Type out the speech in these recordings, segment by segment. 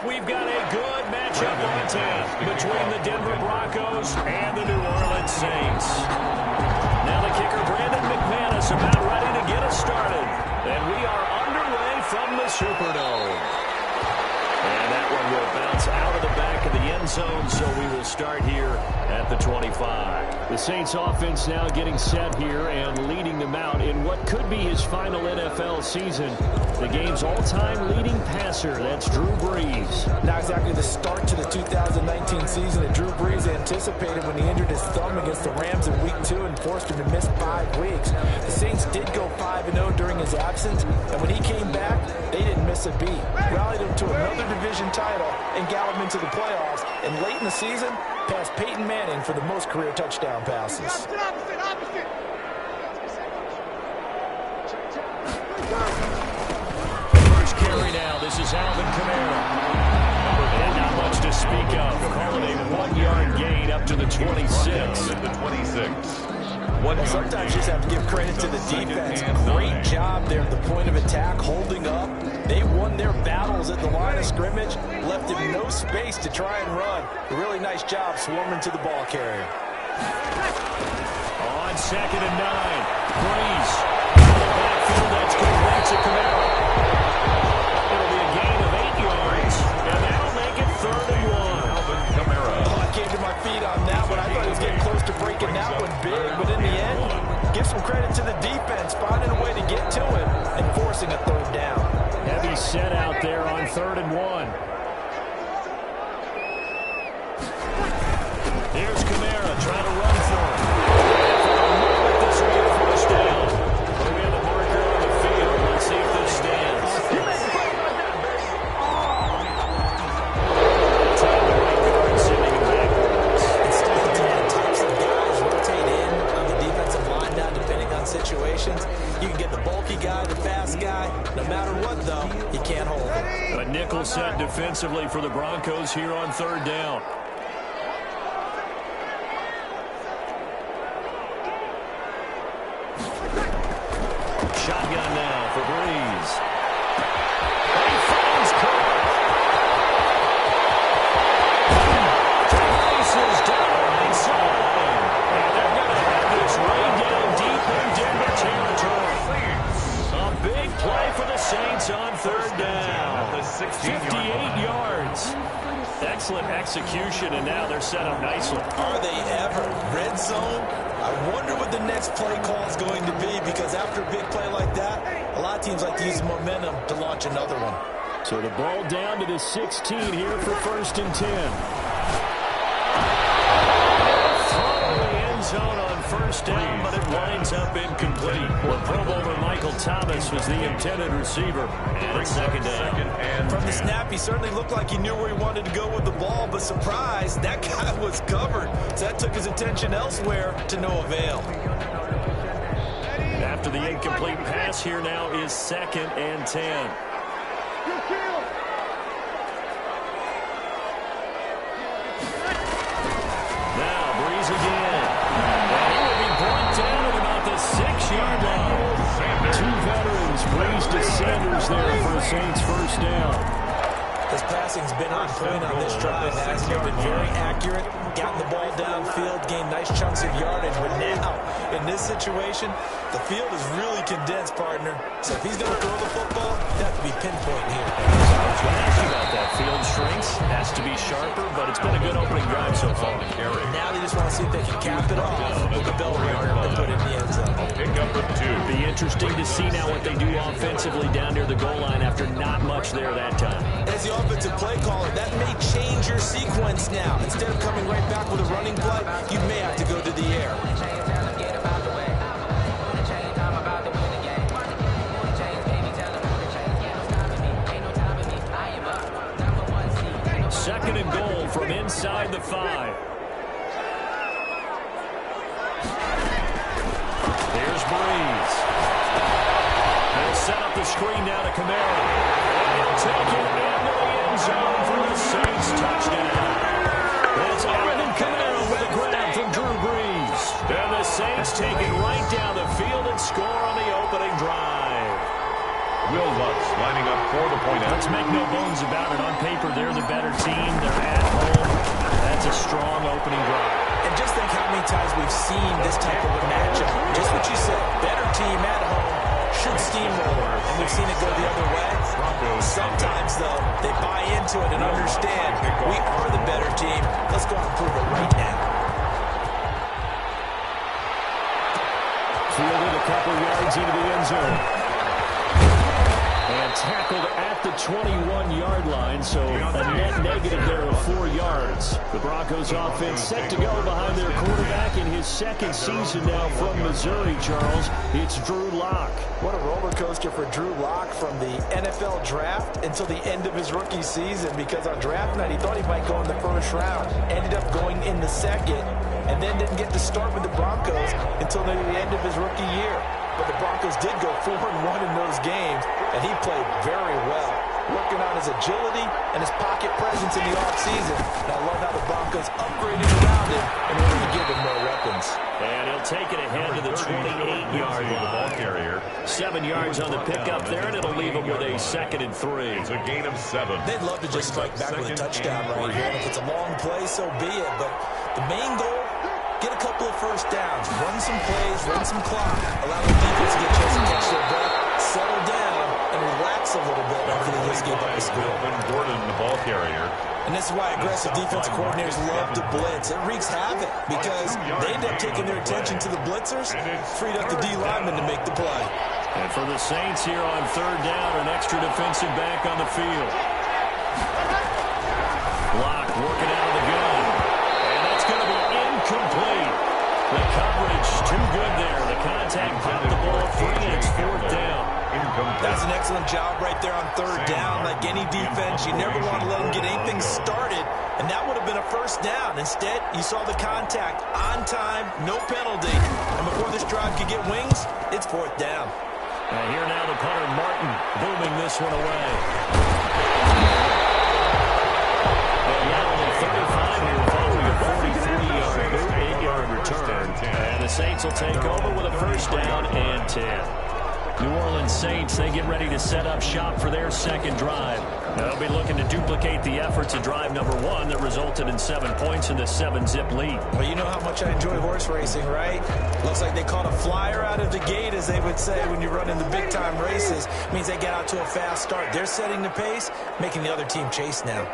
we've got a good matchup on tap between the Denver Broncos and the New Orleans Saints. Now the kicker, Brandon McManus, about ready to get us started. And we are underway from the Superdome. And that one will bounce out of the back of the end zone, so we will start here at the 25. The Saints offense now getting set here and leading them out in what could be his final NFL season. The game's all-time leading passer, that's Drew Brees. Not exactly the start to the 2019 season that Drew Brees anticipated when he injured his thumb against the Rams in Week 2 and forced him to miss 5 weeks. The Saints did go 5-0 during his absence, and when he came back, they didn't miss a beat. Rallied him to another division title and got him into the playoffs, and late in the season, passed Peyton Manning for the most career touchdown passes. First carry now, this is Alvin Kamara. And not much to speak of, calling a 1-yard gain up to the 26. Well, sometimes you just have to give credit to the defense. Great job there at the point of attack, holding up. They won their battles at the line of scrimmage, left him no space to try and run. A really nice job swarming to the ball carrier. On 2nd and 9, Brees. Backfield, that's complete to Kamara. It'll be a gain of 8 yards, and that'll make it 3rd and 1. Alvin Kamara. Oh, I came to my feet on that one. I thought he was getting close to breaking that one big, but in the end, give some credit to the defense, finding a way to get to it and forcing a 3rd down. Heavy set out there on 3rd and 1. Here's Kamara trying to run for him. For a moment, this will be a 1st down. But we have the marker on the field. Let's see if this stands. Time the right guard sending him backwards. Instead of 10 types of guys rotate in on the defensive line now, depending on situations. You can get the bulky guy, the fast guy. No matter what, though, you can't hold him. A nickel set defensively for the Broncos here on 3rd down. Shotgun now for Brees. He finds Cook. Traces down the right side. And they're going to have this rain down deep in Denver territory. A big play for the Saints on 3rd down. 58 yards. Excellent execution, and now they're set up nicely. Are they ever? Red zone? I wonder what the next play call is going to be, because after a big play like that, a lot of teams like to use momentum to launch another one. So the ball down to the 16 here for 1st and 10. Throw in the end zone on 1st down, but it winds up incomplete. Well, Pro Bowler Michael Thomas was the intended receiver. And 2nd down. From the snap, he certainly looked like he knew where he wanted to go with the ball, but surprise, that guy was covered. So that took his attention elsewhere to no avail. After the incomplete pass, here now is 2nd and 10. Now, Brees again. And he will be brought down at about the 6-yard line. 2 veterans, Brees to Sanders there for a Saints 1st down. His passing's been on point on this drive, hasn't it? Been very accurate, gotten the ball downfield, gained nice chunks of yardage. But now, in this situation, the field is really condensed, partner. So if he's going to throw the football, you have to be pinpoint here. I was going to ask you about that. Field shrinks, has to be sharper, but it's been a good opening drive so far. Now they just want to see if they can cap it off with the bell ringer and put it in the end zone. Pick up with 2. Be interesting to see now what they do offensively down near the goal line after not much there that time. As the offensive play caller, that may change your sequence now. Instead of coming right back with a running play, you may have to go to the air. 2nd and goal from inside the 5. Here's Brees. They'll set up the screen now to Kamara. And he'll take it into the end zone for the Saints touchdown. It's Alvin Kamara with a grab from Drew Brees. And the Saints take it right down the field and score on the opening drive. Will Lutz lining up for the point out. Let's make no bones about it. On paper, they're the better team. They're at home. That's a strong opening drive. And just think how many times we've seen this type of a matchup. Just what you said, better team at home should steamroll, and we've seen it go the other way. Sometimes, though, they buy into it and understand we are the better team. Let's go and prove it right now. Fielded a couple yards into the end zone. And tackled at the 21-yard line, so a net negative there of 4 yards. The Broncos offense set to go behind their quarterback in his second season now from Missouri, Charles. It's Drew Lock. What a roller coaster for Drew Lock from the NFL draft until the end of his rookie season, because on draft night he thought he might go in the first round, ended up going in the second, and then didn't get to start with the Broncos until near the end of his rookie year. But the Broncos did go 4-1 in those games, and he played very well, working on his agility and his pocket presence in the offseason. And I love how the Broncos upgraded around him in order to give him more weapons. And he'll take it ahead to the 28-yard line. 7 yards on the pickup there, and it'll leave him with a 2nd and 3. It's a gain of 7. They'd love to just strike back with a touchdown right here. And if it's a long play, so be it. But the main goal, get a couple of first downs, run some plays, run some clock, allow the defense to get a chance to catch their breath, settle down, and relax a little bit after they just give up a score. Gordon, the ball carrier. And this is why aggressive defensive coordinators love to blitz. It wreaks havoc because they end up taking their attention to the blitzers, freed up the D lineman to make the play. And for the Saints here on 3rd down, an extra defensive back on the field. Block working out of the gun. And that's going to be incomplete. The coverage too good there. The contact popped the ball free, and it's 4th down. That's an excellent job right there on 3rd down. Like any defense, you never want to let them get anything started, and that would have been a first down. Instead, you saw the contact on time, no penalty, and before this drive could get wings, it's 4th down. And here now the punter, Martin, booming this one away. And now only 35 here following a 43-yard boot, 8-yard return. And the Saints will take over with a first down and 10. New Orleans Saints, they get ready to set up shop for their 2nd drive. They'll be looking to duplicate the efforts of drive number 1 that resulted in 7 points in the 7-zip lead. Well, you know how much I enjoy horse racing, right? Looks like they caught a flyer out of the gate, as they would say when you're running the big-time races. It means they get out to a fast start. They're setting the pace, making the other team chase now.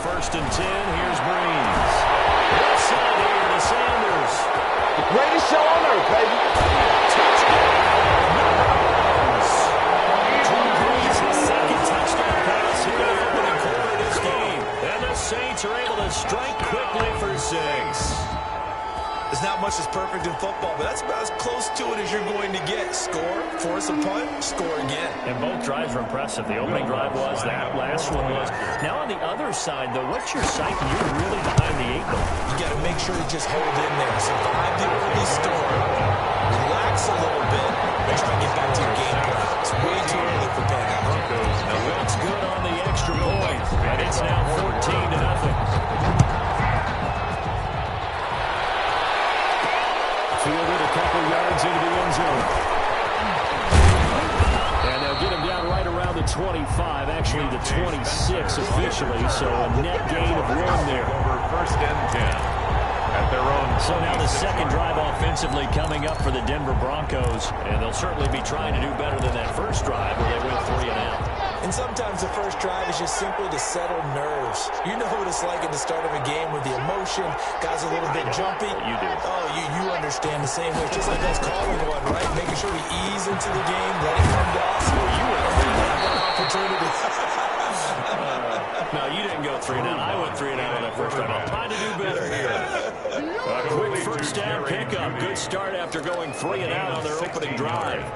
First and 10, here's Breeze. Outside here to Sanders. The greatest show on earth, baby. Touchdown. Drew Brees, his 2nd touchdown pass here in the opening quarter of this game. And the Saints are able to strike quickly for 6. There's not much that's perfect in football, but that's about as close to it as you're going to get. Score, force a punt, score again. And both drives were impressive. The opening drive was, that last one was. Now on the other side, though, what's your sight? You're really behind the 8 ball. You got to make sure you just hold in there. Survive the early storm. Relax a little bit and try to get back to your game plan. It's way too early for panic. Now that's good on the extra point. And it's now 14-0. Fielded a couple yards into the end zone. And they'll get him down right around the 25, actually the 26 officially, so a net gain of 1 there. Over 1st and 10. At their own. So now the 2nd drive offensively coming up for the Denver Broncos, and they'll certainly be trying to do better than that first drive where they went 3 and out. And sometimes the first drive is just simply to settle nerves. You know what it's like at the start of a game with the emotion, guys a little bit jumpy. You do. Oh, you understand the same way. Just like us calling one, right? Making sure we ease into the game, let it come to us. You have an opportunity. No, you didn't go 3 and out. I went 3 and out on that first drive. I'm trying to do better here. A quick first down pickup. Good start after going 3 and out on their opening drive.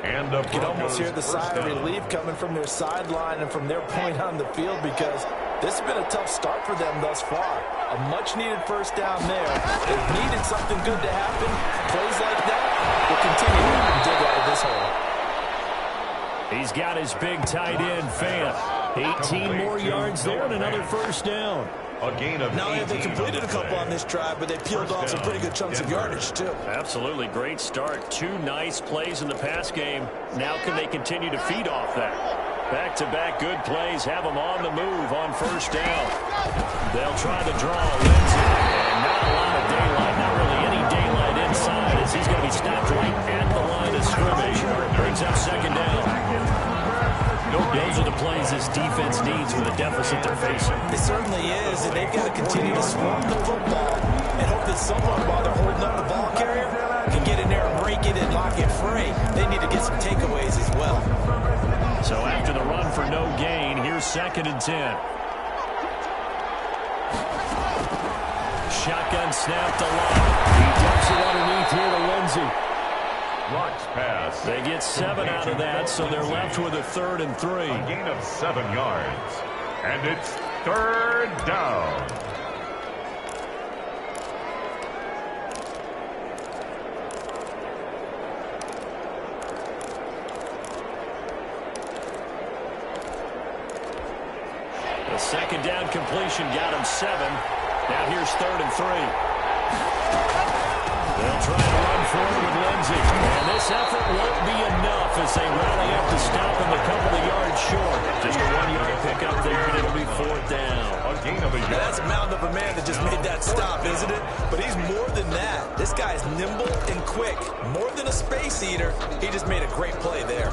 And you can almost hear the sigh of relief coming from their sideline and from their point on the field, because this has been a tough start for them thus far. A much-needed first down there. They've needed something good to happen. Plays like that will continue to dig out of this hole. He's got his big tight end, Fant. 18 more yards there and another first down. A gain of Not only have they 18 completed on a the couple play. on this drive, but they peeled off some pretty good chunks of yardage, too. Absolutely great start. 2 nice plays in the pass game. Now can they continue to feed off that? Back-to-back good plays have them on the move on first down. They'll try to draw Lindsey. And not a lot of daylight, not really any daylight inside, as he's going to be stopped right at the line of scrimmage. Brings up second down. Those are the plays this defense needs with the deficit they're facing. It certainly is, and they've got to continue to swarm the football and hope that someone, while they're holding up the ball carrier, can get in there and break it and lock it free. They need to get some takeaways as well. So after the run for no gain, here's 2nd and 10. Shotgun snap to Lott. He dumps it underneath here to Lindsey. Rock's pass. They get 7 out of that, so they're left with a 3rd and 3. A gain of 7 yards. And it's 3rd down. The second down completion got him 7. Now here's 3rd and 3. They'll try to run forward with Lindsey. And this effort won't be enough as they rally up to stop him a couple of yards short. Just a 1-yard pickup there, and it'll be 4th down. A gain of a yard. Now, that's a mountain of a man that just made that stop, isn't it? But he's more than that. This guy's nimble and quick. More than a space eater. He just made a great play there.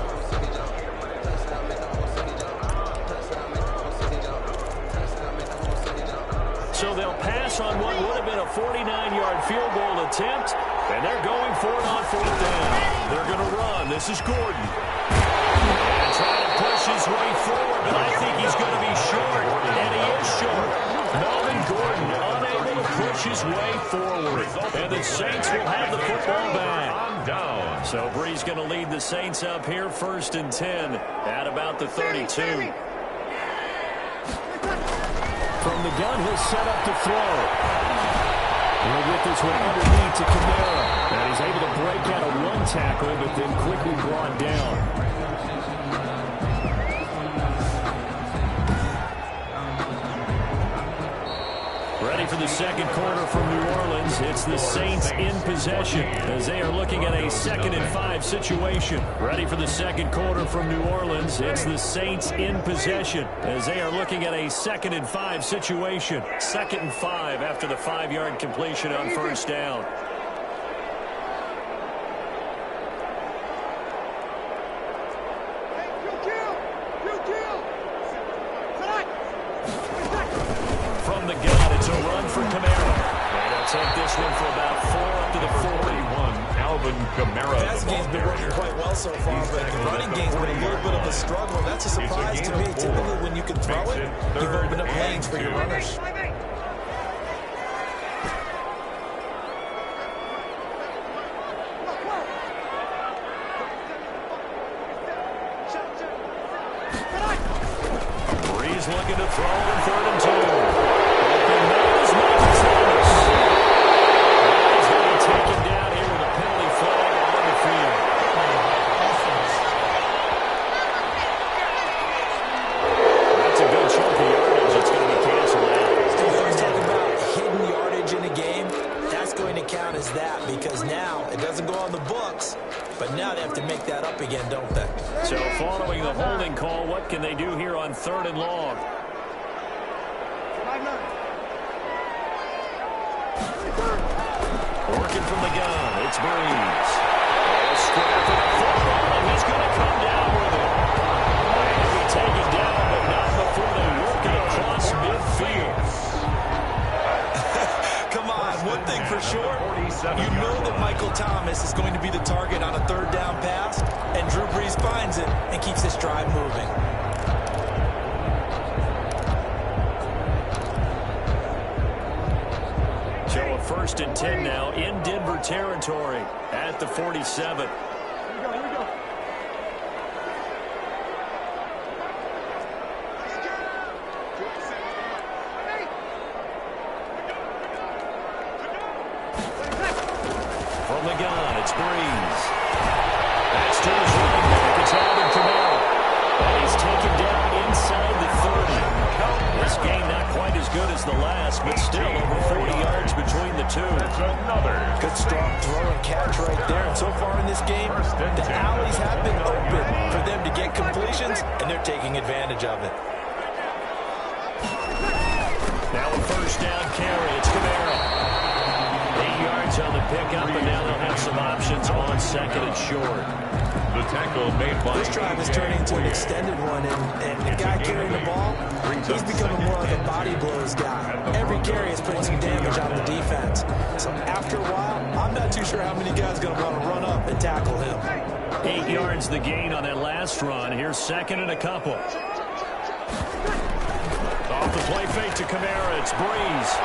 So they'll pass on what would have been a 49-yard field goal attempt, and they're going for it on 4th down. They're going to run. This is Gordon. And trying to push his way forward, but I think he's going to be short, and he is short. Melvin Gordon unable to push his way forward, and the Saints will have the football back. Down. So Bree's going to lead the Saints up here 1st and 10 at about the 32. From the gun, he'll set up to throw. He'll get this one underneath to Kamara. And he's able to break out of 1 tackle, but then quickly brought down. Ready for the second quarter from New Orleans. It's the Saints in possession as they are looking at a 2nd and 5 situation. Ready for the second quarter from New Orleans. It's the Saints in possession as they are looking at a 2nd and 5 situation. 2nd and 5 after the 5-yard completion on first down. From the gun, it's a run for Kamara. And they'll take this one for about 4 up to the 41. Alvin Kamara. The passing game's been working quite well so far, but the running game's been a little bit of a struggle. That's a surprise to me. Typically, when you can throw it, you've opened up lanes for your runners. Breeze looking to throw in 3rd and 2. Open nose, Michael Thomas. He's going to be taken down here with a penalty flag on the field. That's a good chunk of yardage. It's going to be canceled out. Let's talk about hidden yardage in a game. That's going to count as that because now it doesn't go on the books, but now they have to make that up again, don't they? So following the holding call, what can they do here on 3rd and long? Working from the gun, it's Breeze. Square for the football, and he's going to come down with it. And he'll be taken down, but not before they work it across midfield. Come on, one thing for sure, you know that Michael Thomas is going to be the target on a 3rd down pass, and Drew Brees finds it and keeps this drive moving. So a 1st and 10 now in Denver territory at the 47. From the gun, it's Breeze. That's to his running back. It's Alvin Kamara. And he's taken down inside the 30. This game not quite as as good as the last, but still over 40 yards between the two. That's another. Good strong throw and catch right there. And so far in this game, the alleys have been open for them to get completions, and they're taking advantage of it. Now a first down carry. It's Kamara. 8 yards on the pickup, and now they'll have some options on second and short. The tackle made by This drive is turning into an extended one, and the guy carrying the ball, he's becoming more like a body blows guy. Every carry is putting some damage on the defense. So after a while, I'm not too sure how many guys are going to want to run up and tackle him. 8 yards the gain on that last run. Here's second and a couple. Off the play fake to Kamara. It's Breeze.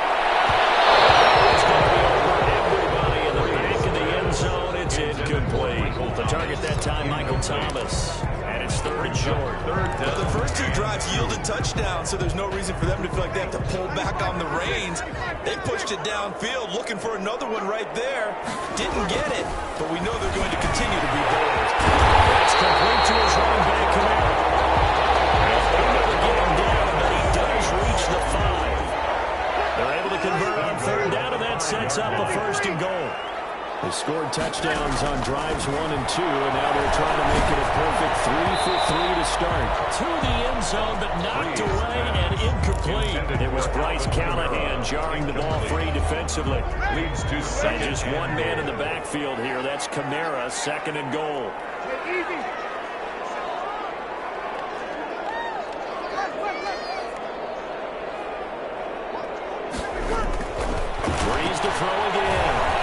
It's going to be over everybody in the back of the end zone. It's incomplete. The target that time, Michael Thomas. And it's third and short. Well, the first two drives yielded touchdowns, so there's no reason for them to feel like they have to pull back on the reins. They pushed it downfield, looking for another one right there. Didn't get it, but we know they're going to continue to be bold. It's complete to his running back, Kamara. Able to get him down, but he does reach the 5. They're able to convert on third down, and that sets up a first and goal. They scored touchdowns on drives 1 and 2, and now they're trying to make it a perfect 3 for 3 to start. To the end zone, but knocked away and incomplete. It was Bryce Callahan jarring the ball free defensively. leads to And second. just one man in the backfield here. That's Kamara, second and goal. Breeze to throw again.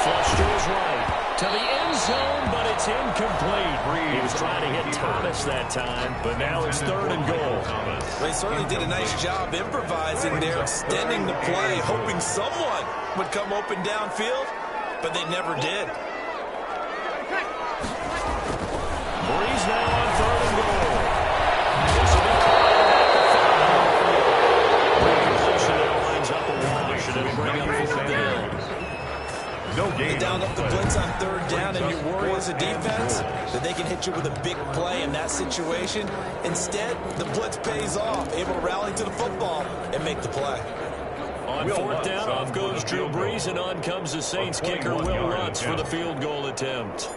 Flush to his right. To the end zone, but it's incomplete. He was trying to hit Thomas that time, but now it's third and goal. They certainly did a nice job improvising there, extending the play, hoping someone would come open downfield, but they never did. Breeze now on third and goal. This will be called at the 5. Reposition now lines up a wash, and it'll bring up fourth down. No gain. Down up the blitz on third down, and you worry as a defense that they can hit you with a big play in that situation. Instead, the blitz pays off, able to rally to the football and make the play. On fourth down, off goes Drew Brees, and on comes the Saints kicker, Will Lutz, for the field goal attempt. He's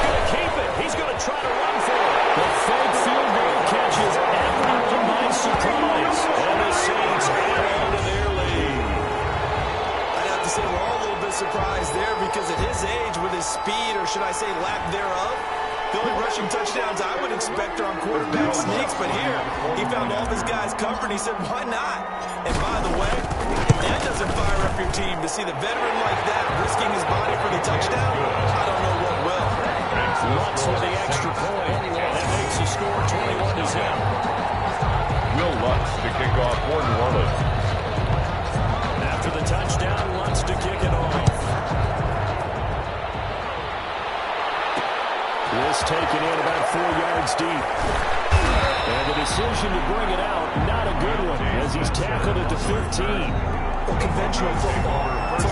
going to keep it. He's going to try to run for it. The fake field goal catches everyone by surprise. And the Saints add on to their lead. I'd have to say we're all a little bit surprised there because at his age, with his speed, or should I say lack thereof, the only rushing touchdowns I would expect are on quarterback sneaks, but here, he found all of his guys covered, and he said, why not? And by the way, if that doesn't fire up your team to see the veteran like that risking his body for the touchdown, I don't know what will. Lutz with the extra point, and that makes the score 21-0. Will Lutz to kick off for New Orleans. After the touchdown, Lutz to kick it off. This taken in about 4 yards deep. And the decision to bring it out, not a good one, as he's tackled at the 15. Well, conventional football 101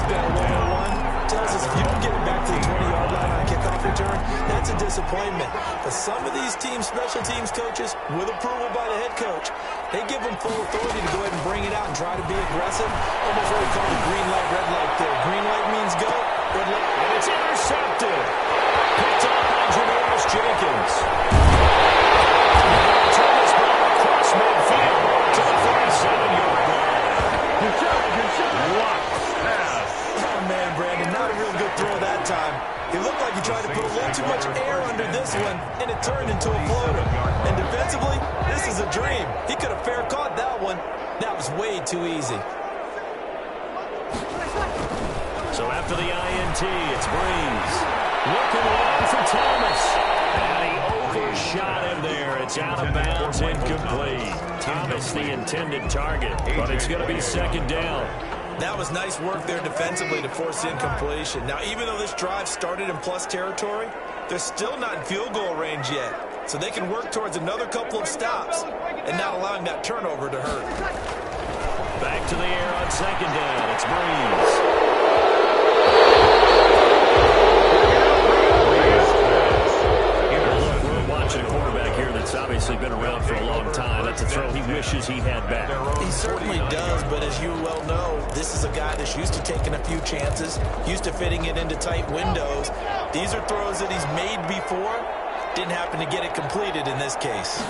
tells us if you don't get it back to the 20-yard line on a kickoff return, that's a disappointment. But some of these teams, special teams coaches, with approval by the head coach, they give them full authority to go ahead and bring it out and try to be aggressive. Almost what we call the green light, red light there. Green light means go, red light. And it's intercepted. Picked up by Janoris Jenkins. Turn this ball across midfield to the 37-yard line. Good shot. Lutz pass. Oh, man, Brandon, not a real good throw that time. It looked like he tried to put a little too much air under this one, and it turned into a floater. And defensively, this is a dream. He could have fair caught that one. That was way too easy. So after the INT, it's Breeze. Looking long for Thomas. And he overshot him there. It's out of bounds, incomplete. Thomas the intended target, but it's going to be second down. That was nice work there defensively to force incompletion. Now, even though this drive started in plus territory, they're still not in field goal range yet. So they can work towards another couple of stops and not allowing that turnover to hurt. Back to the air on second down. It's Breeze. We're watching a quarterback here that's obviously been around he had back. He certainly does, but as you well know, this is a guy that's used to taking a few chances, used to fitting it into tight windows. These are throws that he's made before. Didn't happen to get it completed in this case.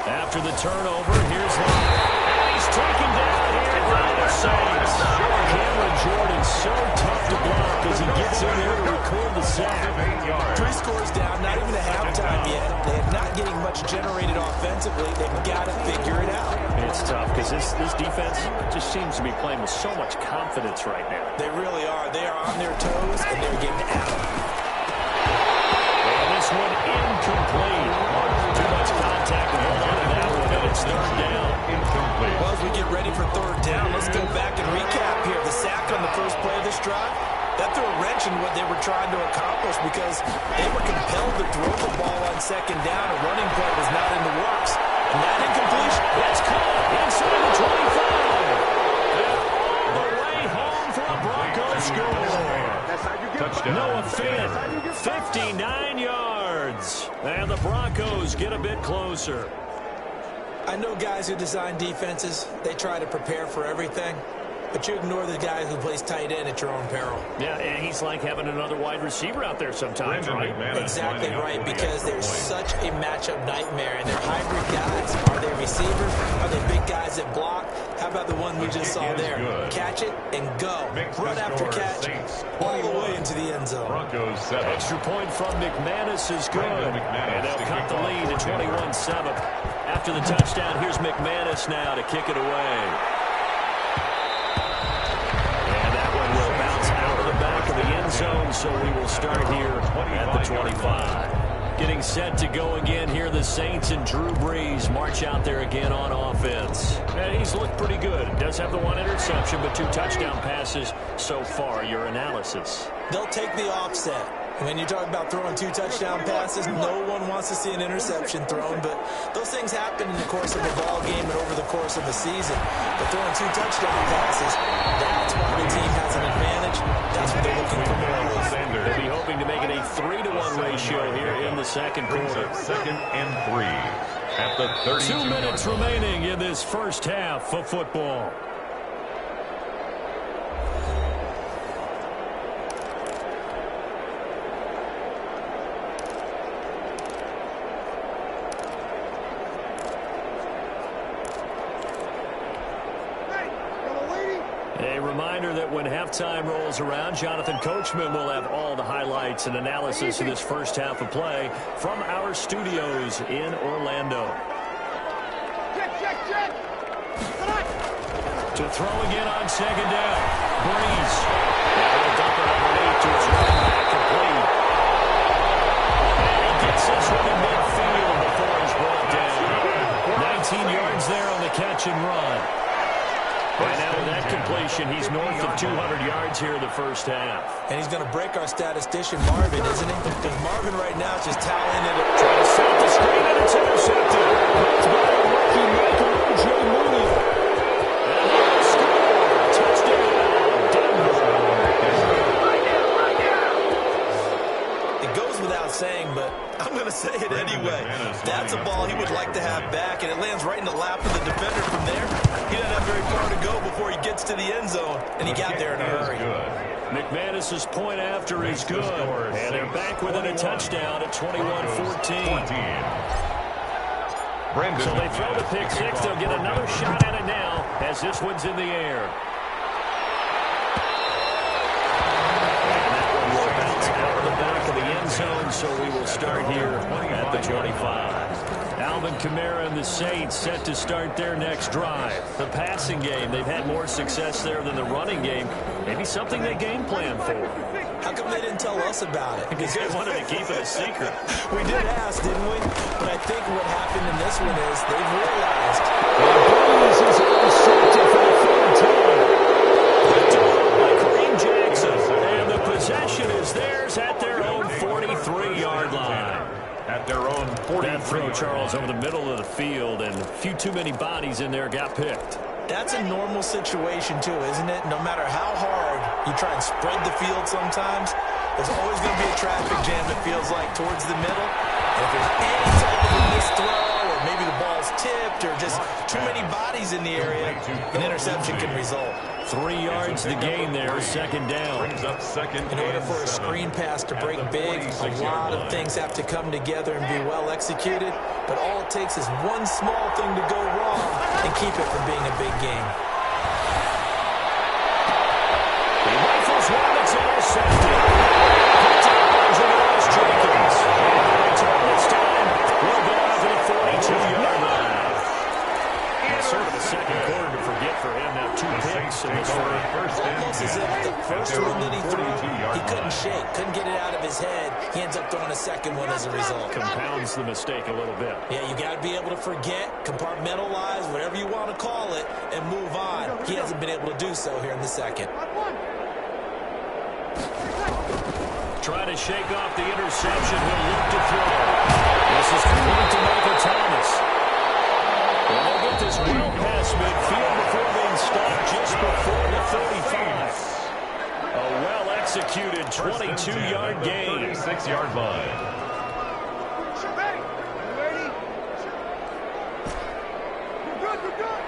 After the turnover, here's Love. And he's taken down here by the Saints. Cameron Jordan so tough to block as he gets in there to record the sack. 3 scores down, not even a halftime yet. They're not getting much generated offensively. They've got to figure it out. It's tough because this defense just seems to be playing with so much confidence right now. They really are. They are on their toes, and they're getting out. And this one incomplete. Too much contact to hold on to that one, and it's third down. Incomplete. Well, as we get ready for third down, let's go back and recap here. The sack on the first play of this drive, that threw a wrench in what they were trying to accomplish because they were compelled to throw the ball on second down. A running play was not in the works. And that incompletion, that's caught inside the 25. The way home for a Broncos score. Touchdown. Noah Fant, 59 yards. And the Broncos get a bit closer. I know guys who design defenses, they try to prepare for everything. But you ignore the guy who plays tight end at your own peril. Yeah, and he's like having another wide receiver out there sometimes, right? Exactly right, because there's such a matchup nightmare, and they're hybrid guys. Are they receivers? Are they big guys that block? How about the one we just saw there? Catch it and go. Run after catch, all the way into the end zone. Broncos 7. Extra point from McManus is good. And they'll cut the lead to 21-7. After the touchdown, here's McManus now to kick it away. The end zone, so we will start here at the 25. Getting set to go again here, the Saints and Drew Brees march out there again on offense. And he's looked pretty good. Does have the one interception, but 2 touchdown passes so far. Your analysis? They'll take the offset. When you talk about throwing 2 touchdown passes, no one wants to see an interception thrown, but those things happen in the course of a ball game and over the course of a season. But throwing 2 touchdown passes, that's why the team has an advantage. That's what they're looking for more of. They'll be hoping to make it a 3-to-1 ratio here in the second quarter. 2nd and 3 at the 32. 2 minutes remaining in this first half of football. A reminder that when halftime rolls around, Jonathan Coachman will have all the highlights and analysis of this first half of play from our studios in Orlando. Check. To throw again on second down. Brees. Now he'll dump it underneath to his running back, complete. And he gets this one in midfield before he's brought down. 19 yards there on the catch and run. And now with that completion, he's north of 200 yards here in the first half. And he's going to break our statistician Marvin, isn't he? Because Marvin right now is just toweling it. Trying to set the screen, and it's intercepted. That's by the rookie Michael O.J. Mooney. And he'll score. Touchdown, Denver. It goes without saying, but I'm going to say it anyway. That's a ball he would like to have back, and it lands right in the lap of the defender from there. He doesn't have very far to go before he gets to the end zone, and he got there in a hurry. McManus's point after is good, and they're back within a touchdown at 21-14. So they throw the pick six. They'll get another shot at it now as this one's in the air. And that one will bounce out of the back of the end zone, so we will start here at the 25. Alvin Kamara and the Saints set to start their next drive. The passing game, they've had more success there than the running game. Maybe something they game plan for. How come they didn't tell us about it? Because they wanted to keep it a secret. We did ask, didn't we? But I think what happened in this one is they've realized. Brees is intercepted for the third time. By Kareem Jackson. And the possession is theirs at their own 43-yard line. At their own 43. That throw, Charles, over the middle of the field, and a few too many bodies in there got picked. That's a normal situation, too, isn't it? No matter how hard you try and spread the field sometimes, there's always going to be a traffic jam, it feels like, towards the middle. And if there's any type of a missed throw, or maybe the the ball's tipped or just too many bodies in the area, an interception can result. 3 yards the gain there, second down. Brings up second. In order for a screen pass to break big, a lot of things have to come together and be well executed, but all it takes is one small thing to go wrong and keep it from being a big game. He rifles one that's intercepted. Picked up by Javaris Jenkins. And return this time will go out to the 42-yard line. Sort of the second quarter to forget for him. Now 2 picks in this one. Almost as if the first one that he threw, he couldn't shake, couldn't get it out of his head. He ends up throwing a second one as a result. Compounds the mistake a little bit. Yeah, you got to be able to forget, compartmentalize, whatever you want to call it, and move on. He hasn't been able to do so here in the second. Trying to shake off the interception. He'll look to throw. This is complete to Michael Thomas. Well, they'll get this well past midfield before being stopped just before the 35. A well-executed 22-yard gain. 36-yard line. Ready? We're good.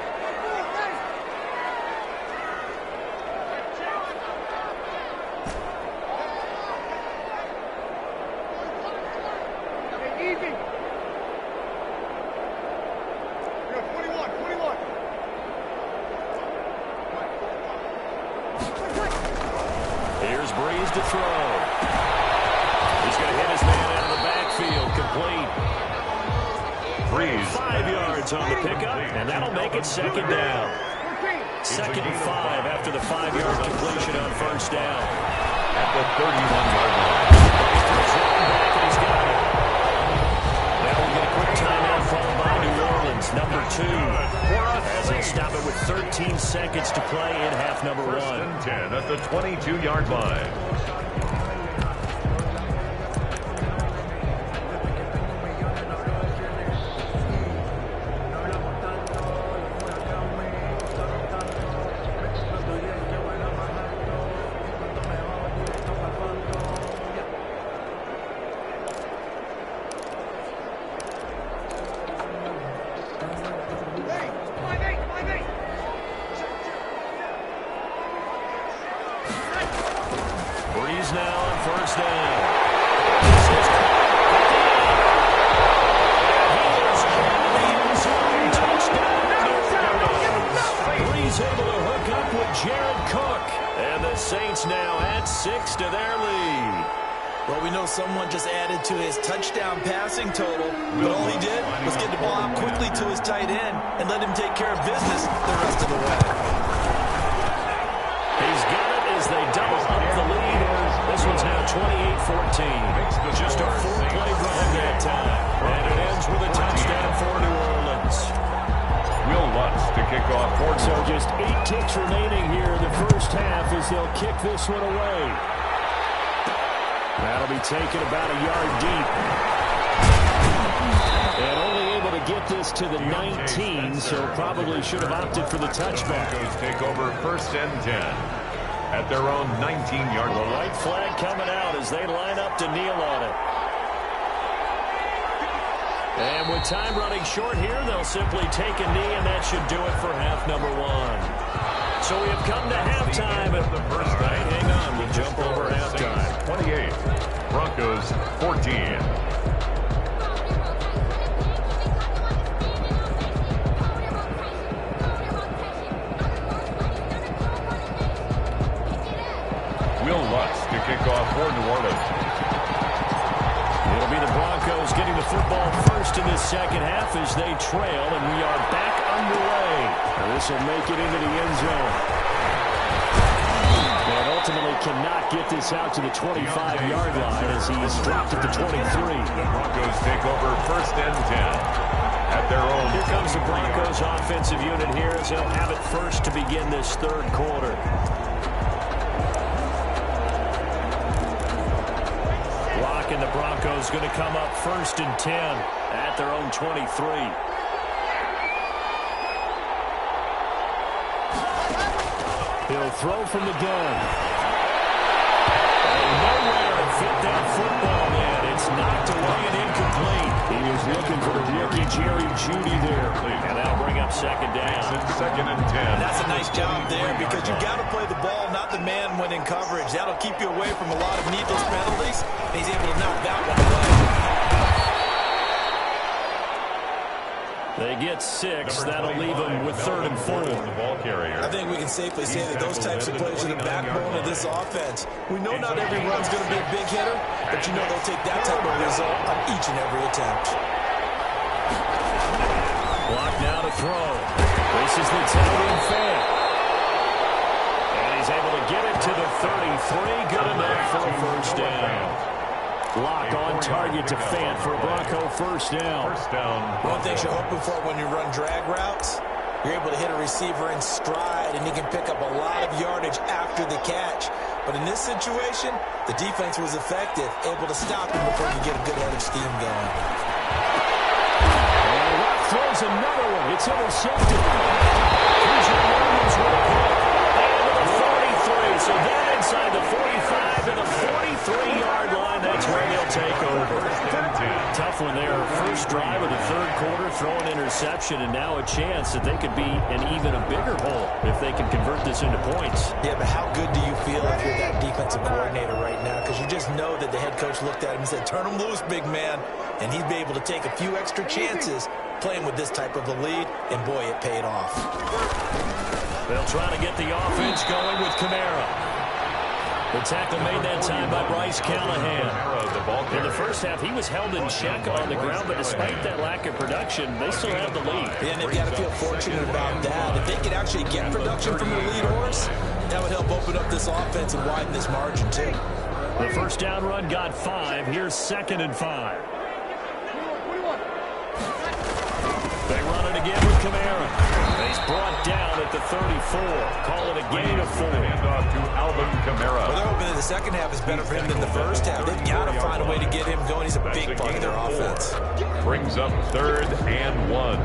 Easy. Here's Breeze to throw. He's going to hit his man out of the backfield. Complete. Breeze. 5 yards on the pickup, and that'll make it second down. Second and 5 after the 5-yard completion on first down. At the 31-yard line. He's running back, and he's got it. Now we get a quick timeout called by New Orleans, number 2. As they stop it with 13 seconds to play in half number 1. First and 10 at the 22-yard line. Breeze now on first down. Breeze able to hook up with Jared Cook. And the Saints now add 6 to their lead. Well, we know someone just added to his touchdown passing total, but all he did was get the ball out quickly to his tight end and let him take care of business the rest of the way. He's got it as they double up the lead. This one's now 28-14. Just a 4-play drive that time. And it ends with a touchdown for New Orleans. Will Lutz to kick off for So just 8 ticks remaining here in the first half as they'll kick this one away. That'll be taken about a yard deep. And only able to get this to the 19, so probably should have opted for the touchback. Broncos take over first and 10 at their own 19-yard The line. white flag coming out as they line up to kneel on it. And with time running short here, they'll simply take a knee, and that should do it for half number 1. So we have come to halftime. All right, hang on. We'll jump over halftime. 28, Broncos 14. Will Lutz to kick off for New Orleans. It'll be the Broncos getting the football first in this second half as they trail, and we are back underway. This will make it into the end zone. And ultimately cannot get this out to the 25-yard line as he's dropped at the 23. The Broncos take over first and 10 at their own. Here comes the Broncos offensive unit here as they'll have it first to begin this third quarter. And the Broncos going to come up first and 10 at their own 23. He'll throw from the gun. And nowhere to fit that football in. It's is knocked away and incomplete. He was looking for the rookie Jerry Jeudy there. And that'll bring up second down. Second and 10. That's a nice job there because you've got to play the ball, not the man when in coverage. That'll keep you away from a lot of needless penalties. And he's able to knock that one away. They get 6. That'll leave them with 3rd and 4. The ball carrier. I think we can safely say that those types of plays are the backbone of this offense. We know not every run's going to be a big hitter, but you know they'll take that type of result on each and every attempt. Block now to throw. This is the tight end Fant. And he's able to get it to the 33. Good enough for a first down. Block on target to Fant for a Bronco first down. One thing you're hoping for when you run drag routes, you're able to hit a receiver in stride, and he can pick up a lot of yardage after the catch. But in this situation, the defense was effective, able to stop him before you get a good head of steam going. And Rock throws another one. It's intercepted. Here's your Williams with a pick. And the 43. So they're inside the 45 to the 43-yard line. That's where they'll take over. Tough one there. First drive of the third quarter, throw an interception, and now a chance that they could be in even a bigger hole if they can convert this into points. Yeah, but how good do you feel if you're that defensive coordinator right now? Because you just know that the head coach looked at him and said, turn him loose, big man. And he'd be able to take a few extra chances playing with this type of a lead, and boy, it paid off. They'll try to get the offense going with Kamara. The tackle made that time by Bryce Callahan. In the first half, he was held in check on the ground, but despite that lack of production, they still have the lead. Yeah, and they've got to feel fortunate about that. If they could actually get production from the lead horse, that would help open up this offense and widen this margin, too. The first down run got 5. Here's 2nd and 5. They run it again with Kamara. He's brought down at the 34. Call it a gain of 4. Handoff to Alvin Kamara. Well, they're hoping that the second half is better for him than the first half. They've got to find a way to get him going. He's a big part of their offense. Brings up 3rd and 1.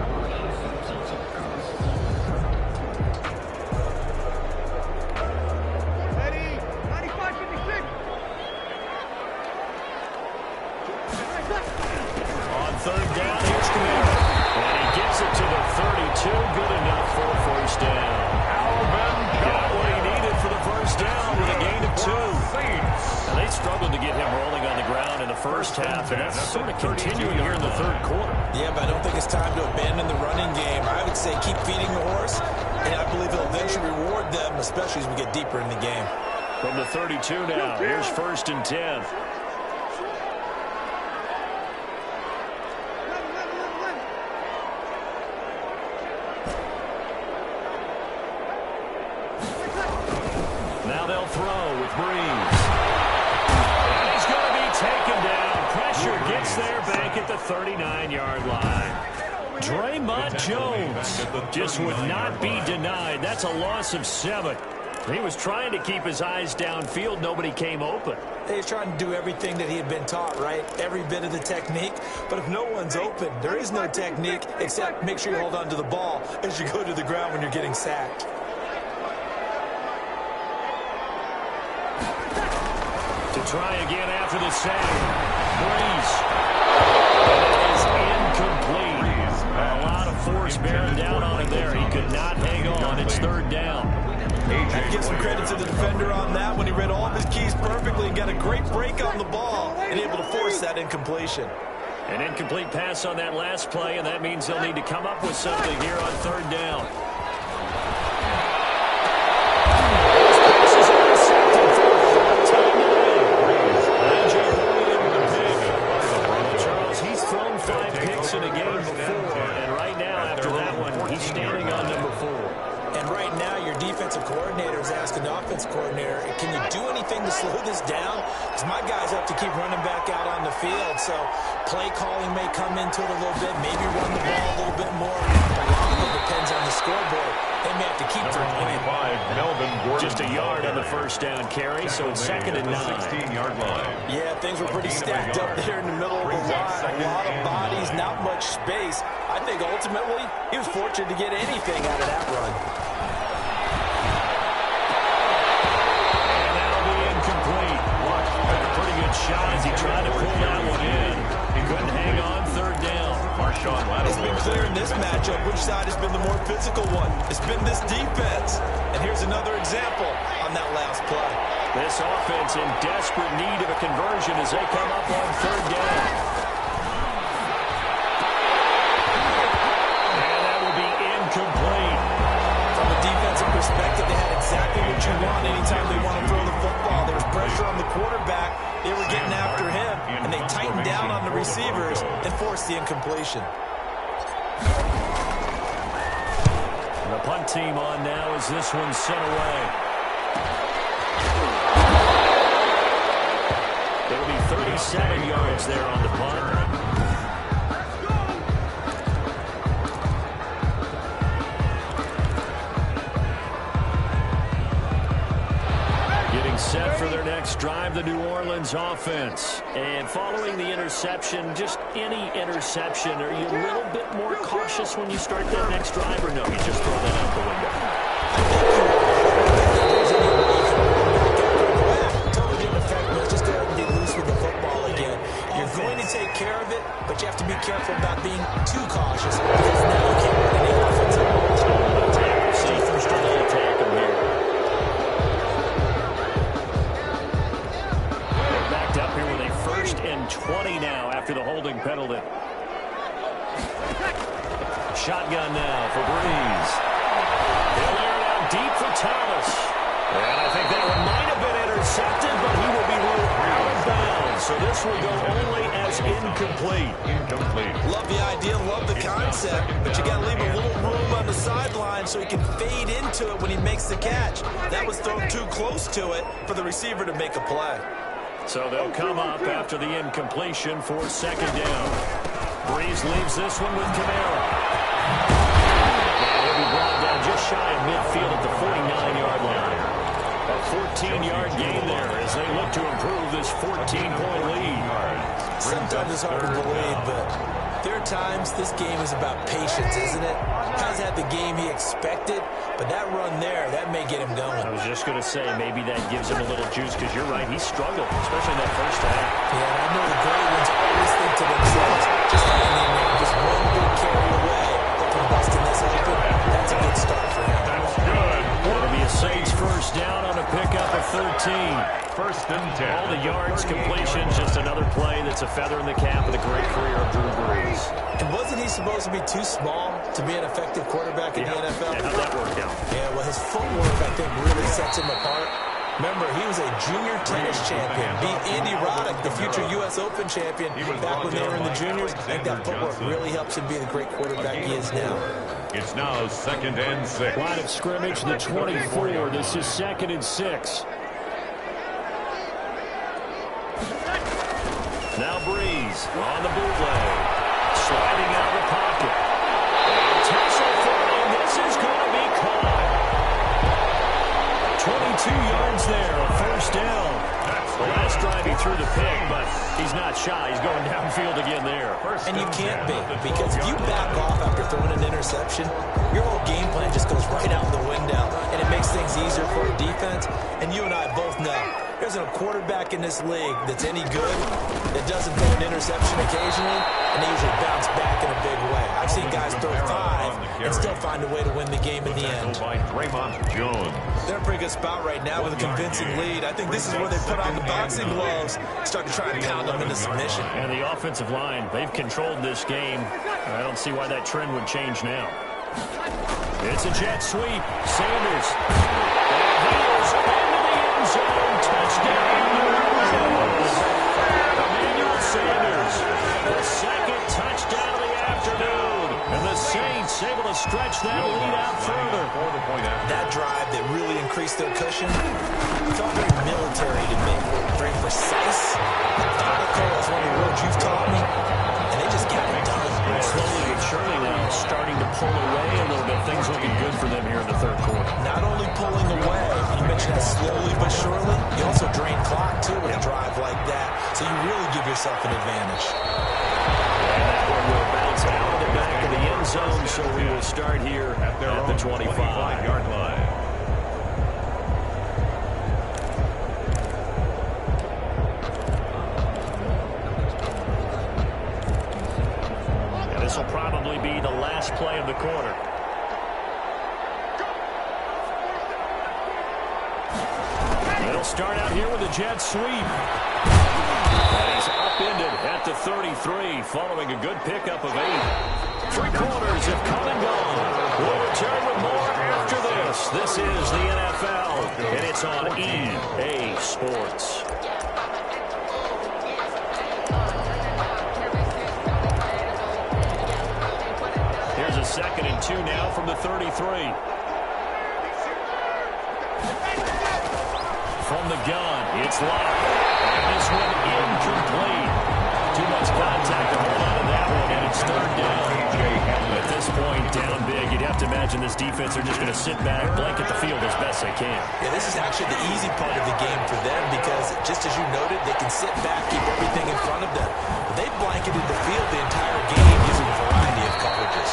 On 3rd down, here's Kamara. And he gives it to the 32. Good enough for a first down. Alvin got what he needed for the first down with a gain of 2. And they struggled to get him rolling on the ground in the first half, and that's sort of continuing here in the third quarter. Yeah, but I don't think it's time to abandon the running game. I would say keep feeding the horse, and I believe it'll eventually reward them, especially as we get deeper in the game. From the 32 now, here's 1st and 10. Now they'll throw with Breeze. And he's going to be taken down. Pressure gets there back at the 39-yard line. Draymond Jones just would not be denied. That's a loss of 7. He was trying to keep his eyes downfield. Nobody came open. He's trying to do everything that he had been taught, right? Every bit of the technique. But if no one's open, there is no technique except make sure you hold on to the ball as you go to the ground when you're getting sacked. To try again after the sack. Breeze. It is incomplete. A lot of force bearing down on him there. He could not hang on. It's 3rd down. I give some credit to the defender on that when he read all of his keys perfectly and got a great break on the ball and able to force that incompletion. An incomplete pass on that last play, and that means they'll need to come up with something here on 3rd down. Charles, he's thrown 5 picks in a game before, and right now, after that one, he's standing on number 4. And right now, your defensive coordinator is asking the offense coordinator, can you do anything to slow this down? Because my guys have to keep running back out on the field. So play calling may come into it a little bit, maybe run the ball a little bit more. A lot of it depends on the scoreboard. They may have to keep throwing it. Just a yard on the first down carry, so it's 2nd and 9. 16-yard line. Yeah, things were pretty stacked up there in the middle of the line. A lot of bodies, not much space. I think ultimately he was fortunate to get anything out of that run. And that'll be incomplete. Had a pretty good shot as he tried to pull that one in. physical one. It's been this defense. And here's another example on that last play. This offense in desperate need of a conversion as they come up on third down. And that will be incomplete. From a defensive perspective, they had exactly what you want anytime they want to throw the football. There was pressure on the quarterback. They were getting after him, and they tightened down on the receivers and forced the incompletion. The punt team on now as this one's sent away. It'll be 37 yards there on the punt. Getting set for their next drive, the New Orleans offense. And following the interception, just any interception, are you a little bit more cautious when you start that next drive, or no, you just throw that out the window? Totally different effect, man. Just go ahead and be loose with the football again. You're going to take care of it, but you have to be careful about being too cautious because now you can't run any offensive balls. See first and attack them here. They're backed up here with a 1st and 20 now after the holding penalty. Shotgun now for Breeze. He'll air it out deep for Thomas. And I think that one might have been intercepted, but he will be ruled out of bounds. So this will go only as incomplete. Love the idea, love the concept, but you got to leave a little room on the sideline so he can fade into it when he makes the catch. That was thrown too close to it for the receiver to make a play. So they'll come up after the incompletion for 2nd down. Breeze leaves this one with Kamara. And he'll be brought down just shy of midfield at the 49-yard line. A 14-yard gain there as they look to improve this 14-point lead. Sometimes it's hard to believe, but there are times this game is about patience, isn't it? Has had the game he expected, but that run there, that may get him going. I was just going to say, maybe that gives him a little juice, because you're right, he struggled, especially in that first half. Yeah, and I know the great ones always think to themselves, just hang in there, just one good carry away from busting this open. That's a good start for him. That's good. It'll be a Saints first down on a pickup of 13. 1st and 10. All the yards, completions, just another play that's a feather in the cap of the great career of Drew Brees. And wasn't he supposed to be too small to be an effective quarterback in the NFL? Yeah, how'd that work out? Yeah, well, his footwork, I think, really sets him apart. Remember, he was a junior tennis champion, beat Andy Roddick, the future U.S. Open champion, back when they were in the juniors. I think that footwork really helps him be the great quarterback he is now. It's now 2nd and 6. Line of scrimmage, the 24. This is 2nd and 6. Now Breeze on the bootleg. Sliding out of the pocket. And tussle for it, and this is going to be caught. 22 yards there, a 1st down. The last drive he threw the pick, but he's not shy. He's going downfield again there. And you can't be, because if you back off after throwing an interception, your whole game plan just goes right out the window, and it makes things easier for a defense. And you and I both know there's a quarterback in this league that's any good that doesn't throw an interception occasionally, and they usually bounce back in a big way. I've seen guys throw 5 and still find a way to win the game in the end. By Draymond Jones. They're in a pretty good spot right now with a convincing lead. I think this is where they put on the boxing gloves, start to try and pound them into submission. And the offensive line, they've controlled this game. I don't see why that trend would change now. It's a jet sweep. Sanders. And he is into the end zone. Touchdown. Emmanuel Sanders. The 2nd touchdown of the afternoon. And the Saints able to stretch that lead out further. That drive that really increased their cushion felt very military to me. Very precise, methodical, as one of the words you've taught me. And they just got it done. Slowly but surely now starting to pull away a little bit. Things looking good for them here in the 3rd quarter. Not only pulling away, you mentioned that slowly but surely, you also drain clock too with a drive like that. So you really give yourself an advantage. And that one will bounce out of the back of the end zone, so we will start here at the 25-yard line. And this will probably be the last play of the quarter. They'll start out here with a jet sweep. And he's upended at the 33, following a good pickup of 8. 3 quarters have come and gone. We'll return with more after this. This is the NFL, and it's on EA Sports. Here's a 2nd and 2 now from the 33. From the gun, it's locked. And this one incomplete. Too much contact to hold on to that one, and it's 3rd down. At this point, down big, you'd have to imagine this defense are just going to sit back, blanket the field as best they can. Yeah, this is actually the easy part of the game for them because, just as you noted, they can sit back, keep everything in front of them. But they've blanketed the field the entire game using a variety of coverages.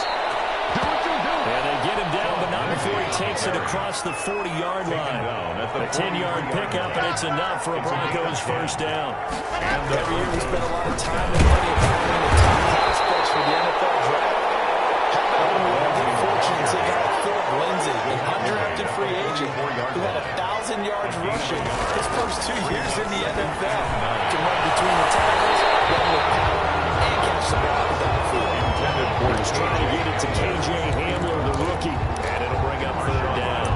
And they get him down, but not before he takes it across the 40-yard line. A 10-yard pickup, and it's enough for a Broncos first down. And every year we spend a lot of time and money evaluating the top prospects for the NFL draft. How about when we had the fortune to get Philip Lindsay, an undrafted free agent who had 1,000 yards rushing his first 2 years in the NFL. Can run between the tackles, run with power, and catch the ball in the backfield. He's trying to get it to KJ Hamler, the rookie, and it'll bring up 3rd down.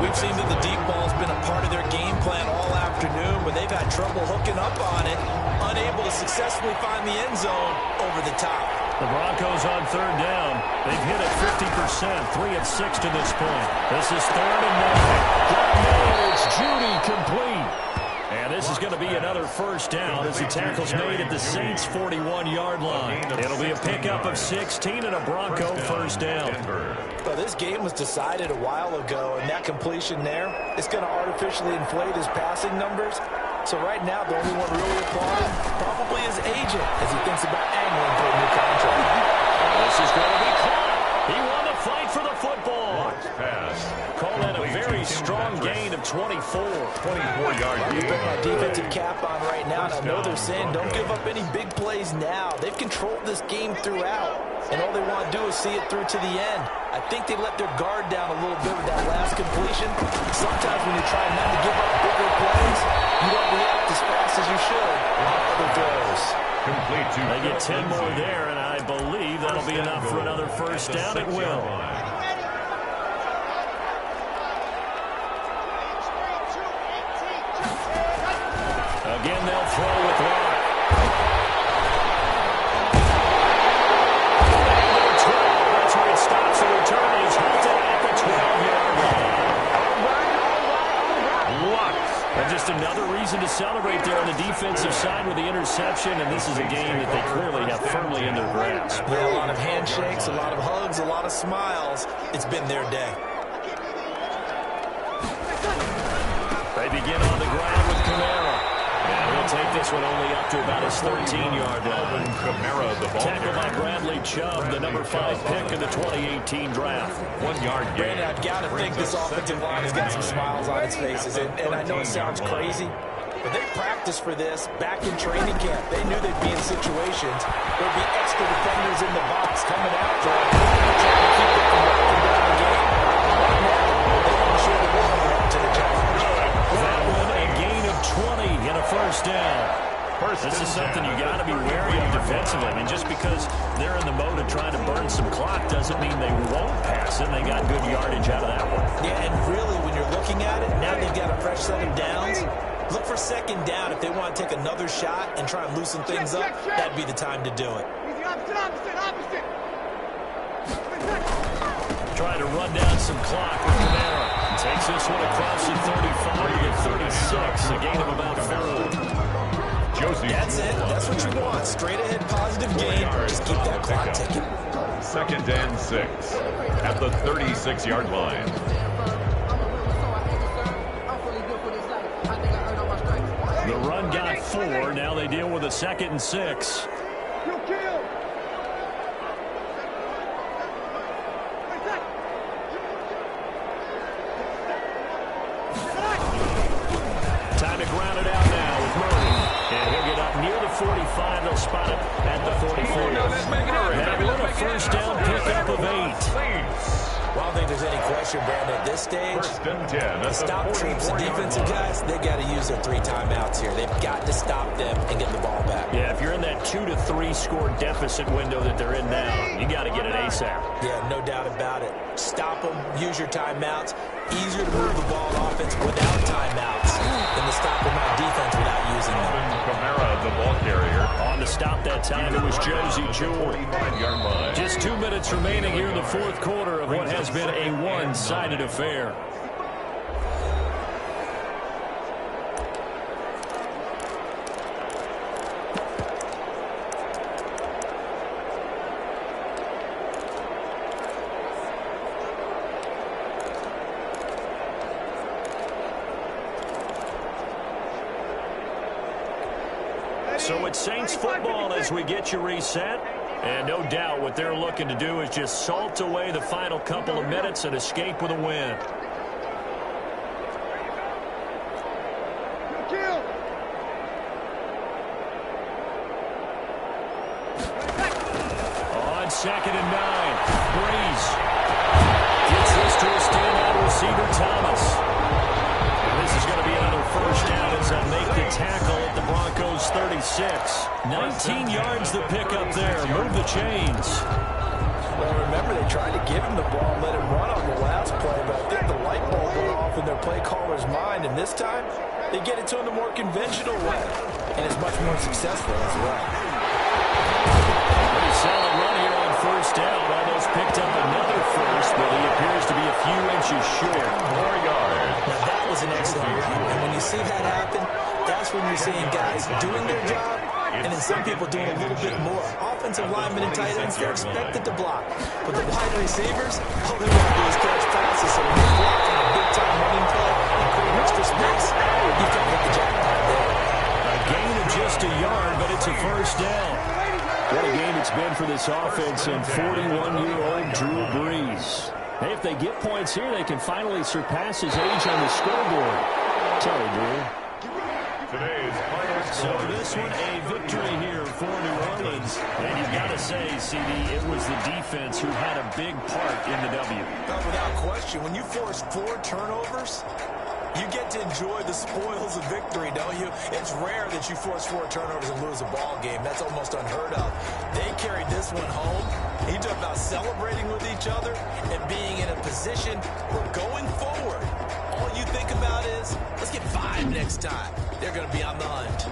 We've seen that the deep ball's been a part of their game plan all afternoon, but they've had trouble hooking up on it, unable to successfully find the end zone over the top. The Broncos on 3rd down. They've hit it 50%, 3 of 6 to this point. This is 3rd and 9. Got it. It's Judy complete. And this is going to be another first down as the tackle's made at the Saints' 41-yard line. It'll be a pickup of 16 and a Bronco first down. Well, this game was decided a while ago, and that completion there is going to artificially inflate his passing numbers. So right now, the only one really applauding probably his agent as he thinks about angling for a new contract. This is going to be caught. He won the fight for the football. Call that a very strong gain of 24. 24-yard Let me gain. put my defensive cap on right now, and I know they're saying don't give up any big plays now. They've controlled this game throughout, and all they want to do is see it through to the end. I think they let their guard down a little bit with that last completion. Sometimes when you're trying not to give up bigger plays, you don't react as fast as you should on other throws. They get 10 more there, and I believe that'll be enough for another first down. It will. Again, they'll throw with Locke. That's where it stops. The return is halted at the 12-yard line. Locke. And just another reason to celebrate there on the defensive side with the interception, and this is a game that they clearly have firmly in their grasp. Yeah, a lot of handshakes, a lot of hugs, a lot of smiles. It's been their day. They begin on the ground with Kamara. And he'll take this one only up to about his 13-yard line. Kamara, the ball Tackled by Bradley Chubb, the number 5 pick in the 2018 draft. 1-yard gain. Brandon, I've got to think this offensive line has got some smiles on its faces. And I know it sounds crazy, but they practiced for this back in training camp. They knew they'd be in situations where there'd be extra defenders in the box coming after them, trying to keep them from walking down the game. Right now, they want to show the world they're up to the challenge. That one, a gain of 20 and a first down. This is something you got to be wary of defensively. I mean, just because they're in the mode of trying to burn some clock doesn't mean they won't pass it. They got good yardage out of that one. Yeah, and really, when you're looking at it, now they've got a fresh set of downs. Look for 2nd down if they want to take another shot and try and loosen things up. That'd be the time to do it. Trying to run down some clock with Kamara. Takes this one across the 35 to get 36. A gain of about 4. That's it. That's what you want. Straight ahead positive gain. Just keep that clock ticking. 2nd and 6 at the 36-yard line. The run got 4. Now they deal with a 2nd and 6. Time to ground it out now with Murray. And he'll get up near the 45. They'll spot it at the 44. That one a first down pickup of 8. Well, I don't think there's any question, Brandon, at this stage. First and 10 at the Stop troops and 44-yard defensive line. guys, they got to use their 3 timeouts here. They've got to stop them and get the ball back. Yeah, if you're in that 2 to 3 score deficit window that they're in now, you got to get it ASAP. Yeah, no doubt about it. Stop them, use your timeouts. Easier to move the ball on offense without timeouts than to stop them on defense without using them. Kamara, the ball carrier. On to stop that time, it was Josie Jewell. 45-yard line. Just 2 minutes remaining here in the fourth quarter of what has been a one-sided affair. So it's Saints football as we get you reset. And no doubt what they're looking to do is just salt away the final couple of minutes and escape with a win. On 2nd and 9, Breeze gets this to a standout receiver, Thomas. And this is going to be another first down as they'll make the tackle at the Broncos 36. 19 yards the pickup there. Move the chains. Well, remember, they tried to give him the ball and let him run on the last play, but I think the light bulb went off in their play caller's mind, and this time they get it to him the more conventional way, and it's much more successful as well. Pretty solid run here on first down. Almost picked up another first, but he appears to be a few inches short. 4 yards. Now, that was an excellent run, and when you see that happen, that's when you're seeing guys doing their job, and then some people doing a little bit more. Offensive linemen and tight ends, they're expected to block. But the wide receivers, all they want to do is catch passes. So when you're blocking a big-time running play and create extra space, you've got to hit the jackpot there. A gain of just a yard, but it's a first down. What a game it's been for this offense and 41-year-old Drew Brees. Hey, if they get points here, they can finally surpass his age on the scoreboard. Sorry, Drew. Today's final So score. this one, a victory here for New Orleans. And you've got to say, CD, it was the defense who had a big part in the W. Without question, when you force 4 turnovers, you get to enjoy the spoils of victory, don't you? It's rare that you force 4 turnovers and lose a ball game. That's almost unheard of. They carried this one home. You talk about celebrating with each other and being in a position where going forward, all you think about is, let's get 5 next time. They're going to be on the hunt.